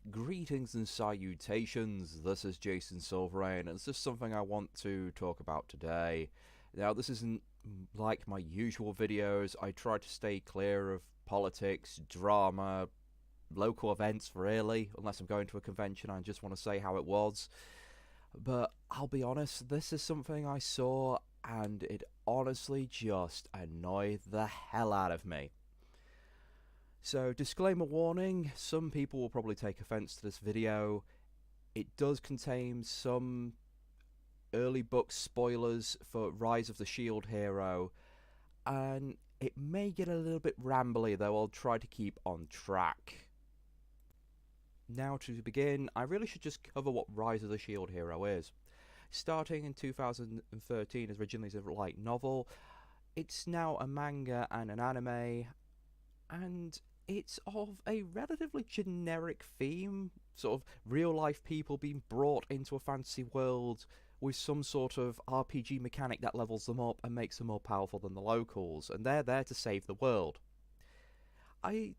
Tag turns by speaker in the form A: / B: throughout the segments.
A: Greetings and salutations, this is Jason Silverrain, and it's just something I want to talk about today. Now, this isn't like my usual videos. I try to stay clear of politics, drama, local events really, unless I'm going to a convention and I just want to say how it was. But I'll be honest, this is something I saw and it honestly just annoyed the hell out of me. So, disclaimer warning, some people will probably take offense to this video. It does contain some early book spoilers for Rise of the Shield Hero, and it may get a little bit rambly, though I'll try to keep on track. Now, to begin, I really should just cover what Rise of the Shield Hero is. Starting in 2013 originally as a light novel, it's now a manga and an anime, and it's of a relatively generic theme, sort of real life people being brought into a fantasy world with some sort of RPG mechanic that levels them up and makes them more powerful than the locals, and they're there to save the world. I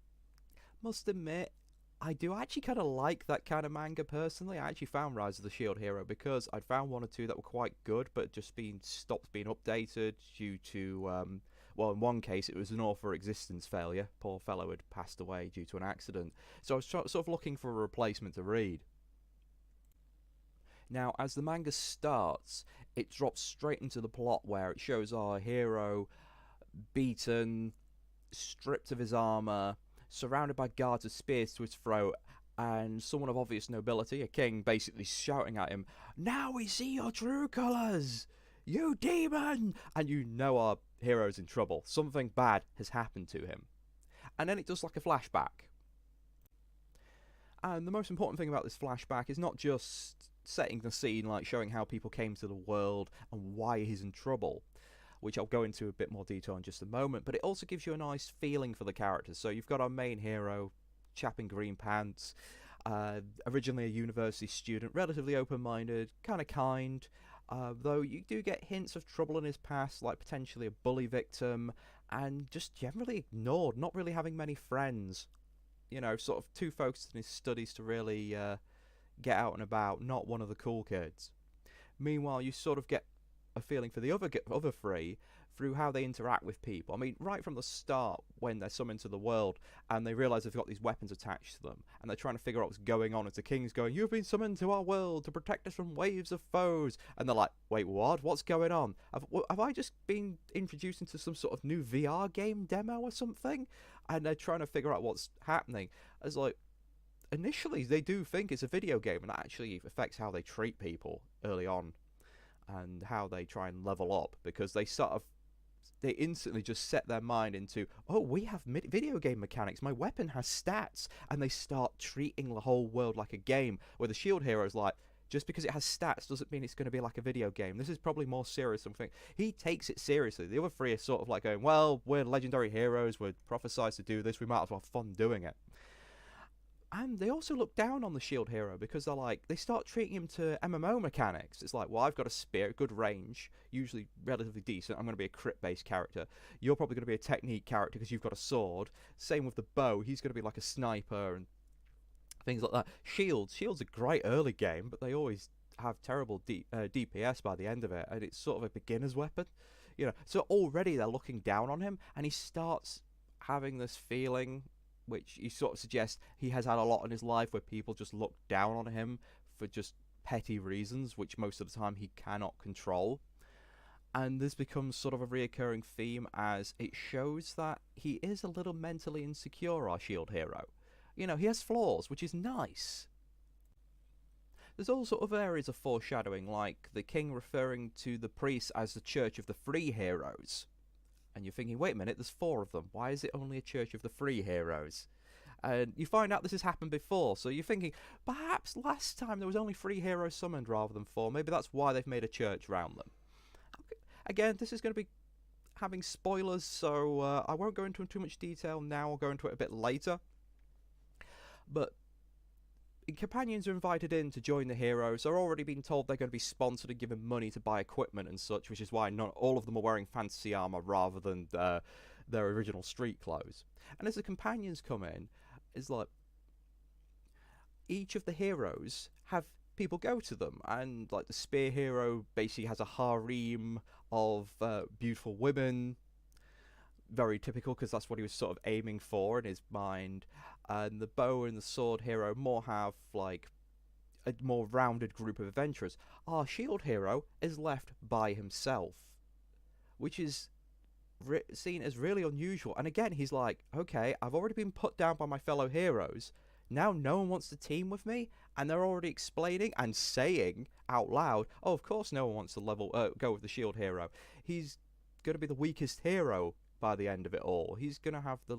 A: must admit, I do actually kind of like that kind of manga personally. I actually found Rise of the Shield Hero because I'd found one or two that were quite good, but just stopped being updated due to, well, in one case it was an author existence failure. Poor fellow had passed away due to an accident. So I was sort of looking for a replacement to read. Now, as the manga starts, it drops straight into the plot where it shows our hero beaten, stripped of his armor, surrounded by guards with spears to his throat, and someone of obvious nobility, a king, basically shouting at him, "Now we see your true colours! You demon!" And you know our hero's in trouble. Something bad has happened to him. And then it does like a flashback. And the most important thing about this flashback is not just setting the scene, like showing how people came to the world and why he's in trouble, which I'll go into a bit more detail in just a moment, but it also gives you a nice feeling for the characters. So you've got our main hero, chap in green pants, originally a university student, relatively open-minded, kind of kind, though you do get hints of trouble in his past, like potentially a bully victim, and just generally ignored, not really having many friends. You know, sort of too focused in his studies to really get out and about, not one of the cool kids. Meanwhile, you sort of get a feeling for the other three through how they interact with people. I mean, right from the start, when they're summoned to the world and they realise they've got these weapons attached to them, and they're trying to figure out what's going on as the king's going, "You've been summoned to our world to protect us from waves of foes," and they're like, "Wait, what? What's going on? Have I just been introduced into some sort of new VR game demo or something?" And they're trying to figure out what's happening. It's like, initially they do think it's a video game, and that actually affects how they treat people early on and how they try and level up, because they instantly just set their mind into, "Oh, we have video game mechanics, my weapon has stats," and they start treating the whole world like a game, where the shield hero is like, just because it has stats doesn't mean it's going to be like a video game. This is probably more serious than something. He takes it seriously. The other three are sort of like going, "Well, we're legendary heroes, we're prophesized to do this, we might as well have fun doing it." And they also look down on the shield hero because they start treating him to MMO mechanics. It's like, "Well, I've got a spear, good range, usually relatively decent. I'm going to be a crit-based character. You're probably going to be a technique character because you've got a sword. Same with the bow. He's going to be like a sniper and things like that." Shield's a great early game, but they always have terrible DPS by the end of it, and it's sort of a beginner's weapon. You know, so already they're looking down on him, and he starts having this feeling, which he sort of suggests he has had a lot in his life, where people just look down on him for just petty reasons, which most of the time he cannot control. And this becomes sort of a reoccurring theme as it shows that he is a little mentally insecure, our shield hero. You know, he has flaws, which is nice. There's all sort of areas of foreshadowing, like the king referring to the priests as the Church of the Free Heroes. And you're thinking, wait a minute, there's 4 of them. Why is it only a Church of the Free Heroes? And you find out this has happened before, so you're thinking, perhaps last time there was only 3 heroes summoned rather than 4. Maybe that's why they've made a church around them. Okay. Again, this is going to be having spoilers, so I won't go into too much detail now. I'll go into it a bit later. But companions are invited in to join the heroes. They're already being told they're going to be sponsored and given money to buy equipment and such, which is why not all of them are wearing fantasy armor rather than their original street clothes. And as the companions come in, it's like, each of the heroes have people go to them, and like the spear hero basically has a harem of beautiful women, very typical because that's what he was sort of aiming for in his mind. And the bow and the sword hero more have like a more rounded group of adventurers. Our shield hero is left by himself, which is seen as really unusual. And again, he's like, okay, I've already been put down by my fellow heroes. Now no one wants to team with me, and they're already explaining and saying out loud, oh, of course no one wants to go with the shield hero. He's going to be the weakest hero by the end of it all. He's going to have the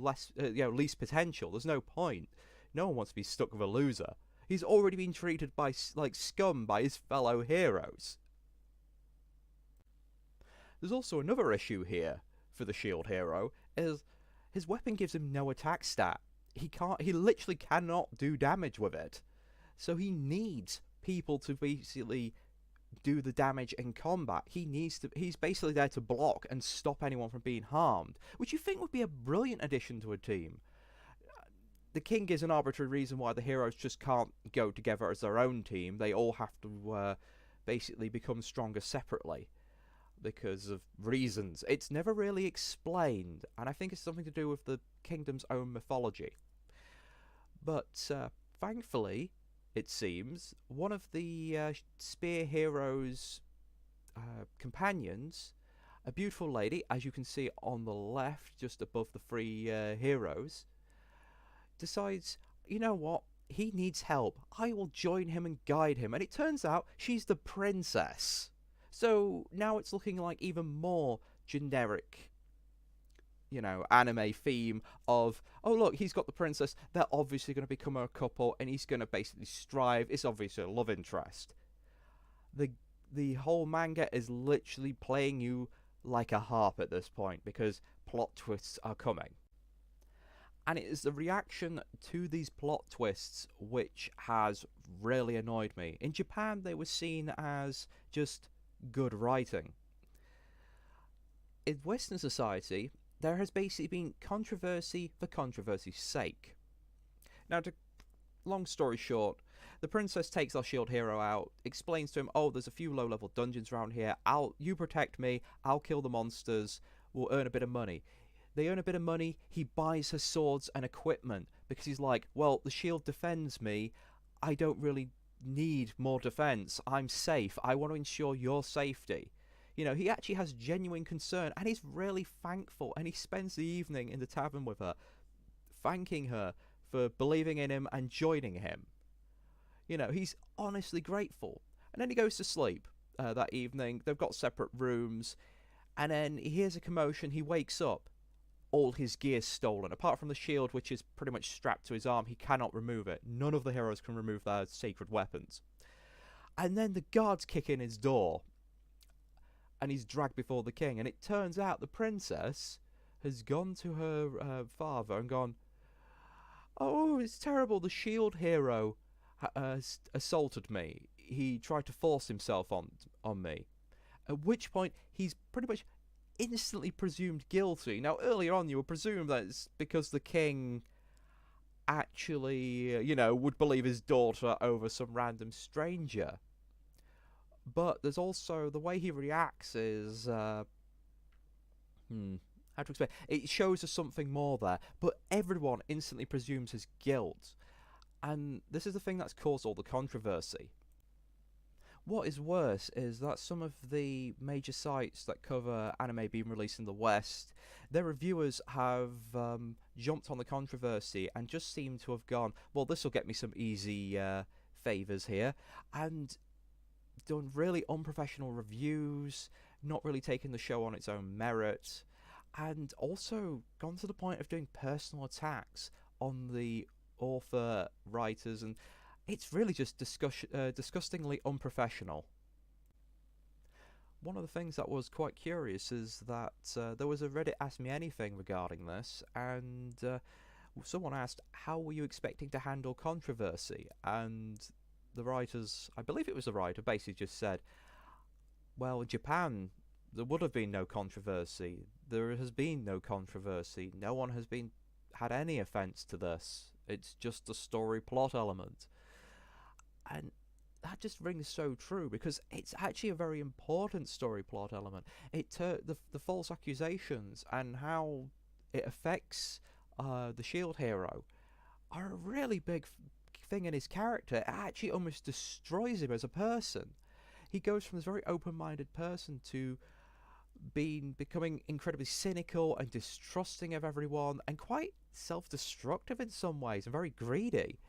A: least potential. There's no point. No one wants to be stuck with a loser. He's already been treated by like scum by his fellow heroes. There's also another issue here for the shield hero, is his weapon gives him no attack stat. He literally cannot do damage with it. So he needs people to basically do the damage in combat. He's basically there to block and stop anyone from being harmed, which you think would be a brilliant addition to a team. The king gives an arbitrary reason why the heroes just can't go together as their own team. They all have to basically become stronger separately because of reasons. It's never really explained, and I think it's something to do with the kingdom's own mythology. But thankfully, it seems, one of the spear hero's companions, a beautiful lady, as you can see on the left, just above the three heroes, decides, you know what, he needs help. I will join him and guide him. And it turns out she's the princess. So now it's looking like even more generic, anime theme of, oh look, he's got the princess, they're obviously going to become a couple, and he's going to basically strive. It's obviously a love interest. The whole manga is literally playing you like a harp at this point, because plot twists are coming. And it is the reaction to these plot twists which has really annoyed me. In Japan, they were seen as just good writing. In Western society, there has basically been controversy for controversy's sake. Now, long story short, the princess takes our shield hero out, explains to him, oh, there's a few low-level dungeons around here, you protect me, I'll kill the monsters, we'll earn a bit of money. They earn a bit of money, he buys her swords and equipment, because he's like, well, the shield defends me, I don't really need more defense, I'm safe, I want to ensure your safety. He actually has genuine concern, and he's really thankful, and he spends the evening in the tavern with her, thanking her for believing in him and joining him. He's honestly grateful. And then he goes to sleep that evening. They've got separate rooms, and then he hears a commotion, he wakes up. All his gear's stolen, apart from the shield, which is pretty much strapped to his arm. He cannot remove it. None of the heroes can remove their sacred weapons. And then the guards kick in his door, and he's dragged before the king. And it turns out the princess has gone to her father and gone, oh, it's terrible, the shield hero has assaulted me. He tried to force himself on me. At which point, he's pretty much instantly presumed guilty. Now, earlier on, you would presume that it's because the king actually, would believe his daughter over some random stranger. But there's also the way he reacts is, how to explain? It shows us something more there. But everyone instantly presumes his guilt. And this is the thing that's caused all the controversy. What is worse is that some of the major sites that cover anime being released in the West, their reviewers have jumped on the controversy and just seem to have gone, well, this will get me some easy favours here, and done really unprofessional reviews, not really taking the show on its own merit, and also gone to the point of doing personal attacks on the author, writers, and it's really just disgustingly unprofessional. One of the things that was quite curious is that there was a Reddit Ask Me Anything regarding this, and someone asked, how were you expecting to handle controversy? And the writers, I believe it was the writer, basically just said, well, in Japan, there would have been no controversy. There has been no controversy. No one has had any offence to this. It's just a story plot element. And that just rings so true because it's actually a very important story plot element. The false accusations and how it affects the shield hero are a really big thing in his character. It actually almost destroys him as a person. He goes from this very open-minded person to becoming incredibly cynical and distrusting of everyone, and quite self-destructive in some ways, and very greedy.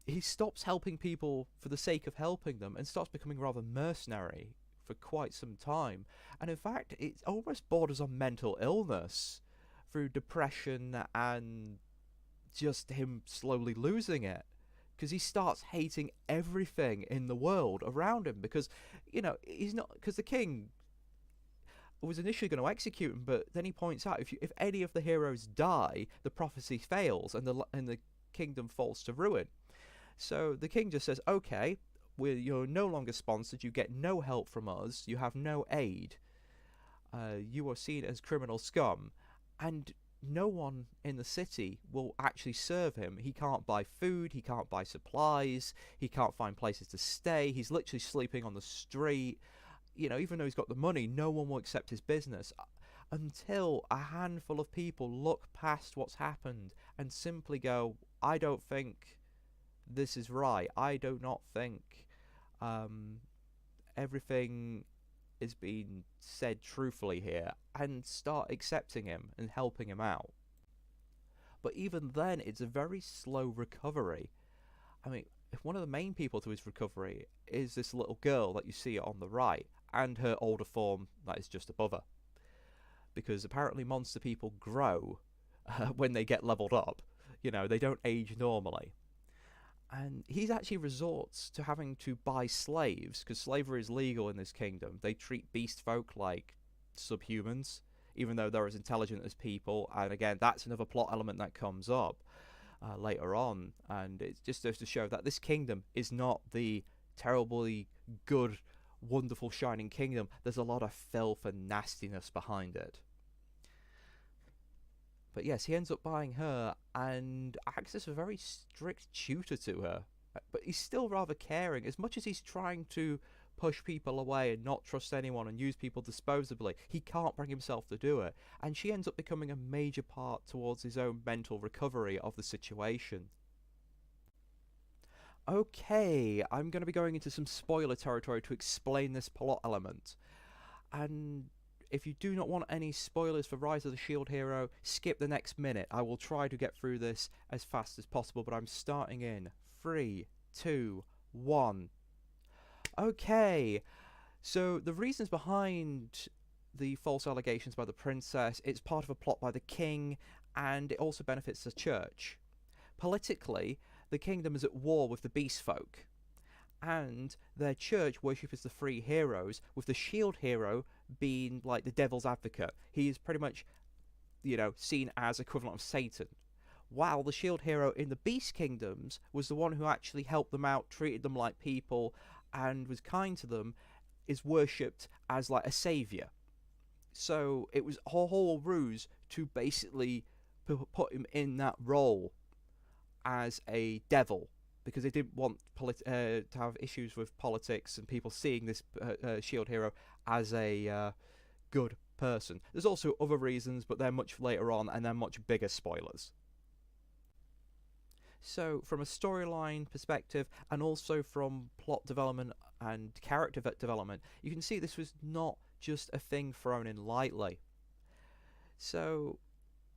A: He stops helping people for the sake of helping them and starts becoming rather mercenary for quite some time. And in fact, it almost borders on mental illness through depression and just him slowly losing it. Because he starts hating everything in the world around him because, he's not... Because the king was initially going to execute him, but then he points out if any of the heroes die, the prophecy fails and the kingdom falls to ruin. So the king just says, okay, you're no longer sponsored, you get no help from us, you have no aid, you are seen as criminal scum, and no one in the city will actually serve him. He can't buy food, he can't buy supplies, he can't find places to stay, he's literally sleeping on the street. Even though he's got the money, no one will accept his business until a handful of people look past what's happened and simply go, I don't think this is right. I do not think everything is being said truthfully here, and start accepting him and helping him out. But even then, it's a very slow recovery. I mean, one of the main people to his recovery is this little girl that you see on the right, and her older form that is just above her. Because apparently monster people grow when they get leveled up. They don't age normally. And he actually resorts to having to buy slaves, because slavery is legal in this kingdom. They treat beast folk like subhumans, even though they're as intelligent as people. And again, that's another plot element that comes up later on. And it just goes to show that this kingdom is not the terribly good, wonderful, shining kingdom. There's a lot of filth and nastiness behind it. But yes, he ends up buying her and acts as a very strict tutor to her. But he's still rather caring. As much as he's trying to push people away and not trust anyone and use people disposably, he can't bring himself to do it. And she ends up becoming a major part towards his own mental recovery of the situation. Okay, I'm going to be going into some spoiler territory to explain this plot element. And if you do not want any spoilers for Rise of the Shield Hero, skip the next minute. I will try to get through this as fast as possible, but I'm starting in 3, 2, 1. Okay, so the reasons behind the false allegations by the princess, it's part of a plot by the king, and it also benefits the church. Politically, the kingdom is at war with the beast folk, and their church worships the three heroes, with the shield hero being like the devil's advocate. He is pretty much, seen as equivalent of Satan. While the shield hero in the beast kingdoms was the one who actually helped them out, treated them like people, and was kind to them, is worshipped as like a savior. So it was a whole ruse to basically put him in that role as a devil, because they didn't want to have issues with politics and people seeing this shield hero as a good person. There's also other reasons, but they're much later on, and they're much bigger spoilers. So from a storyline perspective, and also from plot development and character development, you can see this was not just a thing thrown in lightly. So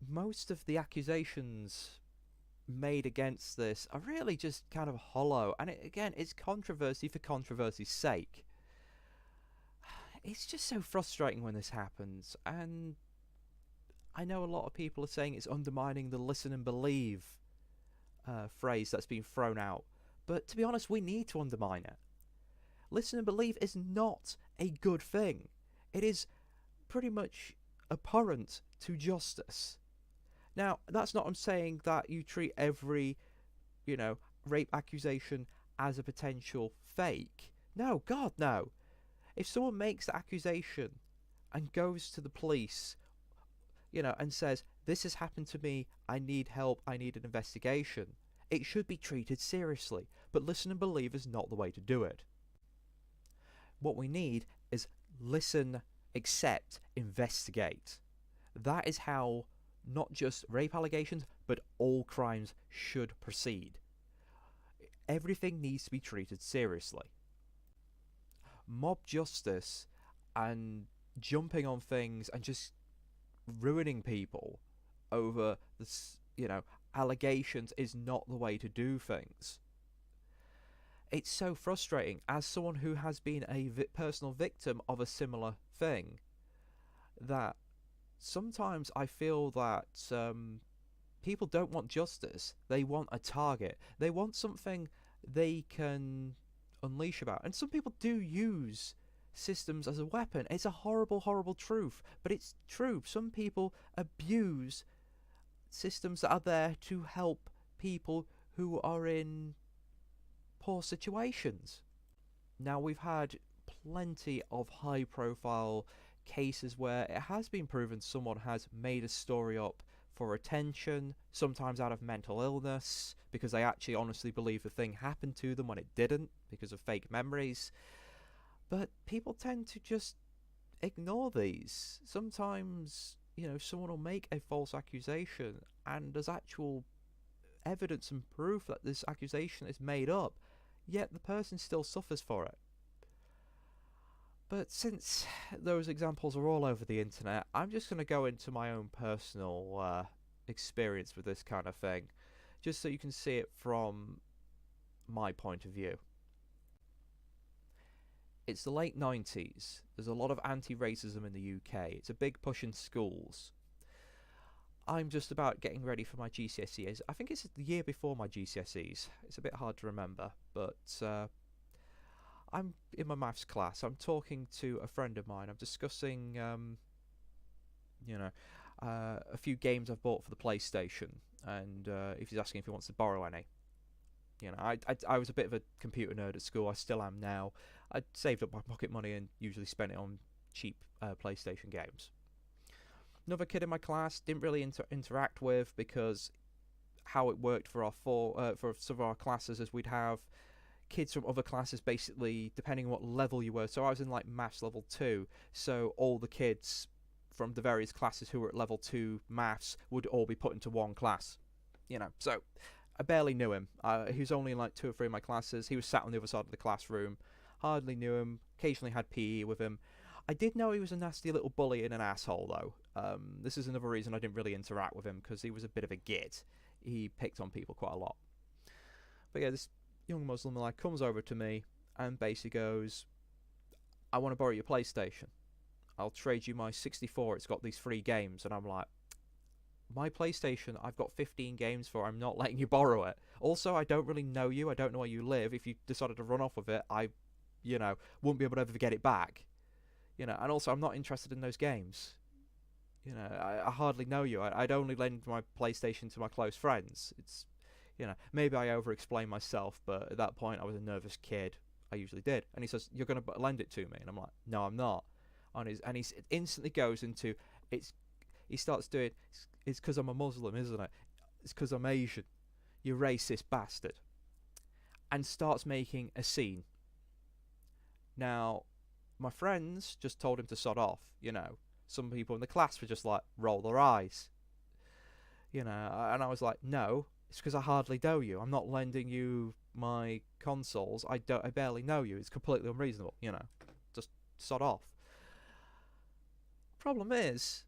A: most of the accusations made against this are really just kind of hollow, and it's controversy for controversy's sake. It's just so frustrating when this happens, and I know a lot of people are saying it's undermining the listen and believe phrase that's been thrown out, but to be honest, we need to undermine it. Listen and believe is not a good thing. It is pretty much abhorrent to justice. Now, that's not I'm saying that you treat every, rape accusation as a potential fake. No, God, no. If someone makes the accusation and goes to the police, and says, this has happened to me, I need help, I need an investigation, It should be treated seriously, but listen and believe is not the way to do it. What we need is listen, accept, investigate. That is how not just rape allegations, but all crimes should proceed. Everything needs to be treated seriously. Mob justice and jumping on things and just ruining people over this, allegations is not the way to do things. It's so frustrating as someone who has been a personal victim of a similar thing, that sometimes I feel that people don't want justice. They want a target. They want something they can unleash about. And some people do use systems as a weapon. It's a horrible, horrible truth, but it's true. Some people abuse systems that are there to help people who are in poor situations. Now, we've had plenty of high profile cases where it has been proven someone has made a story up for attention, sometimes out of mental illness, because they actually honestly believe the thing happened to them when it didn't, because of fake memories. But people tend to just ignore these. Sometimes, someone will make a false accusation and there's actual evidence and proof that this accusation is made up, yet the person still suffers for it. But since those examples are all over the internet, I'm just going to go into my own personal experience with this kind of thing, just so you can see it from my point of view. It's the late 90s. There's a lot of anti-racism in the UK. It's a big push in schools. I'm just about getting ready for my GCSEs. I think it's the year before my GCSEs. It's a bit hard to remember, but I'm in my maths class. I'm talking to a friend of mine. I'm discussing, a few games I've bought for the PlayStation, and if he's asking if he wants to borrow any. I was a bit of a computer nerd at school. I still am now. I saved up my pocket money and usually spent it on cheap PlayStation games. Another kid in my class didn't really interact with, because how it worked for for some of our classes is we'd have kids from other classes, basically depending on what level you were. So I was in like maths level 2, so all the kids from the various classes who were at level 2 maths would all be put into one class. So I barely knew him. He was only in like 2 or 3 of my classes. He was sat on the other side of the classroom. Hardly knew him. Occasionally had PE with him. I did know he was a nasty little bully and an asshole, though. This is another reason I didn't really interact with him, because he was a bit of a git. He picked on people quite a lot. But yeah, this young Muslim lad comes over to me and basically goes, I want to borrow your PlayStation. I'll trade you my 64. It's got these 3 games. And I'm like, my PlayStation, I've got 15 games for. I'm not letting you borrow it. Also, I don't really know you. I don't know where you live. If you decided to run off with it, I, wouldn't be able to ever get it back. And also I'm not interested in those games. I hardly know you. I'd only lend my PlayStation to my close friends. It's, maybe I over-explain myself, but at that point I was a nervous kid. I usually did. And he says, you're going to lend it to me? And I'm like, no, I'm not. And he instantly goes into, he starts doing, it's because I'm a Muslim, isn't it? It's because I'm Asian. You racist bastard. And starts making a scene. Now, my friends just told him to sod off, Some people in the class were just like, roll their eyes. And I was like, no, it's because I hardly know you. I'm not lending you my consoles. I barely know you. It's completely unreasonable, Just sod off. Problem is,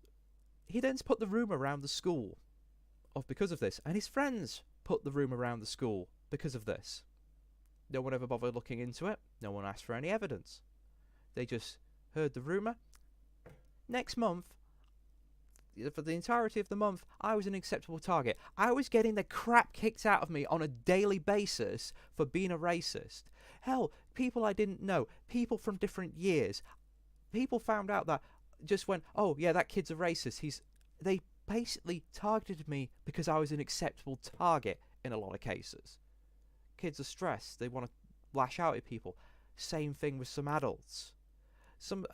A: he then put the rumour around the school because of this, and his friends put the rumour around the school because of this. No one ever bothered looking into it. No one asked for any evidence. They just heard the rumour. Next month, for the entirety of the month, I was an acceptable target. I was getting the crap kicked out of me on a daily basis for being a racist. Hell, people I didn't know, people from different years, people found out that just went, oh yeah, that kid's a racist. They basically targeted me because I was an acceptable target in a lot of cases. Kids are stressed. They want to lash out at people. Same thing with some adults.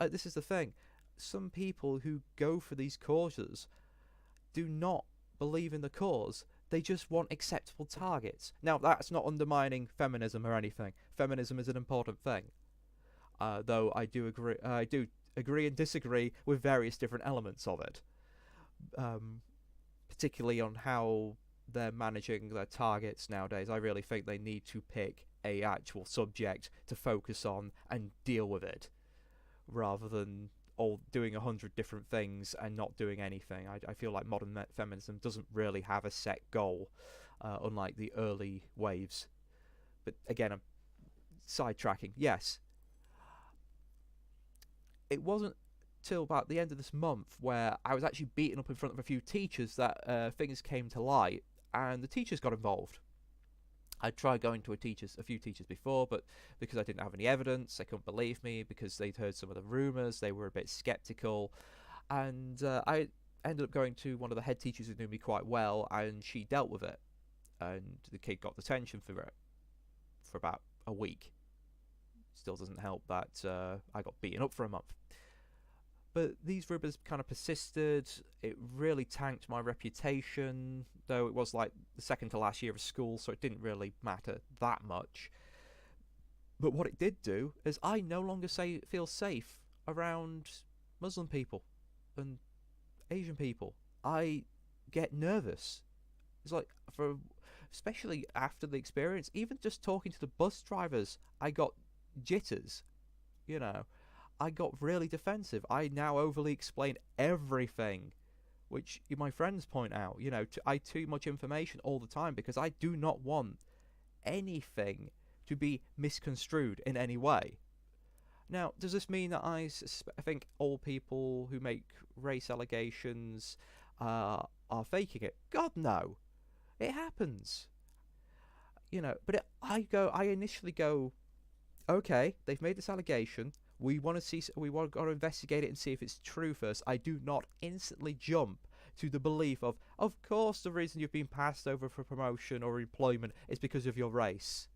A: This is the thing. Some people who go for these causes do not believe in the cause. They just want acceptable targets. Now, that's not undermining feminism or anything. Feminism is an important thing. Though I do agree and disagree with various different elements of it. Particularly on how they're managing their targets nowadays. I really think they need to pick a actual subject to focus on and deal with it, rather than all doing 100 different things and not doing anything. I feel like modern feminism doesn't really have a set goal, unlike the early waves. But again, I'm sidetracking. Yes, it wasn't till about the end of this month where I was actually beaten up in front of a few teachers that things came to light, and the teachers got involved. I'd tried going to a few teachers before, but because I didn't have any evidence, they couldn't believe me. Because they'd heard some of the rumours, they were a bit sceptical, and I ended up going to one of the head teachers who knew me quite well, and she dealt with it, and the kid got detention for it for about a week. Still doesn't help that I got beaten up for a month. But these rumours kind of persisted. It really tanked my reputation, though it was like the second to last year of school, so it didn't really matter that much. But what it did do is I no longer feel safe around Muslim people and Asian people. I get nervous. It's like, especially after the experience, even just talking to the bus drivers, I got jitters, you know. I got really defensive. I now overly explain everything, which my friends point out. You know, I too much information all the time because I do not want anything to be misconstrued in any way. Now, does this mean that I think all people who make race allegations are faking it? God, no. It happens. You know, but I initially go, okay, they've made this allegation. We want to investigate it and see if it's true first. I do not instantly jump to the belief of course, the reason you've been passed over for promotion or employment is because of your race.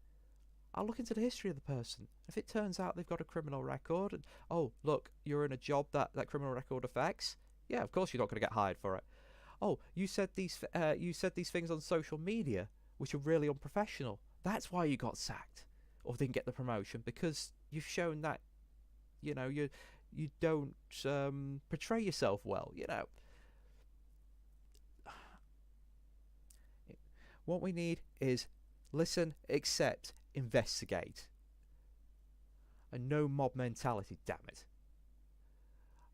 A: I'll look into the history of the person. If it turns out they've got a criminal record, and oh, look, you're in a job that criminal record affects, yeah, of course you're not going to get hired for it. Oh, you said these things on social media, which are really unprofessional. That's why you got sacked or didn't get the promotion, because you've shown that, you know, you don't portray yourself well, you know. What we need is listen, accept, investigate. And no mob mentality, damn it.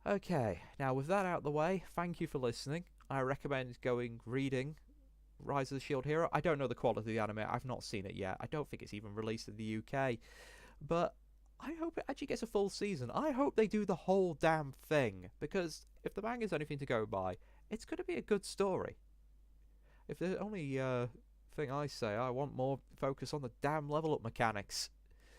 A: Okay, now with that out of the way, thank you for listening. I recommend reading Rise of the Shield Hero. I don't know the quality of the anime, I've not seen it yet. I don't think it's even released in the UK. But I hope it actually gets a full season. I hope they do the whole damn thing, because if the manga's anything to go by, it's going to be a good story. If the only thing I say, I want more focus on the damn level up mechanics.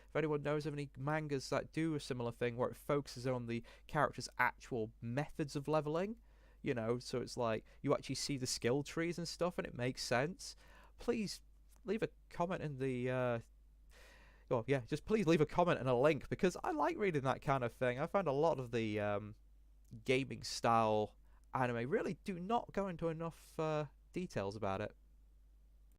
A: If anyone knows of any mangas that do a similar thing where it focuses on the character's actual methods of leveling, you know, so it's like you actually see the skill trees and stuff and it makes sense, please leave a comment in the just please leave a comment and a link, because I like reading that kind of thing. I find a lot of the gaming style anime really do not go into enough details about it.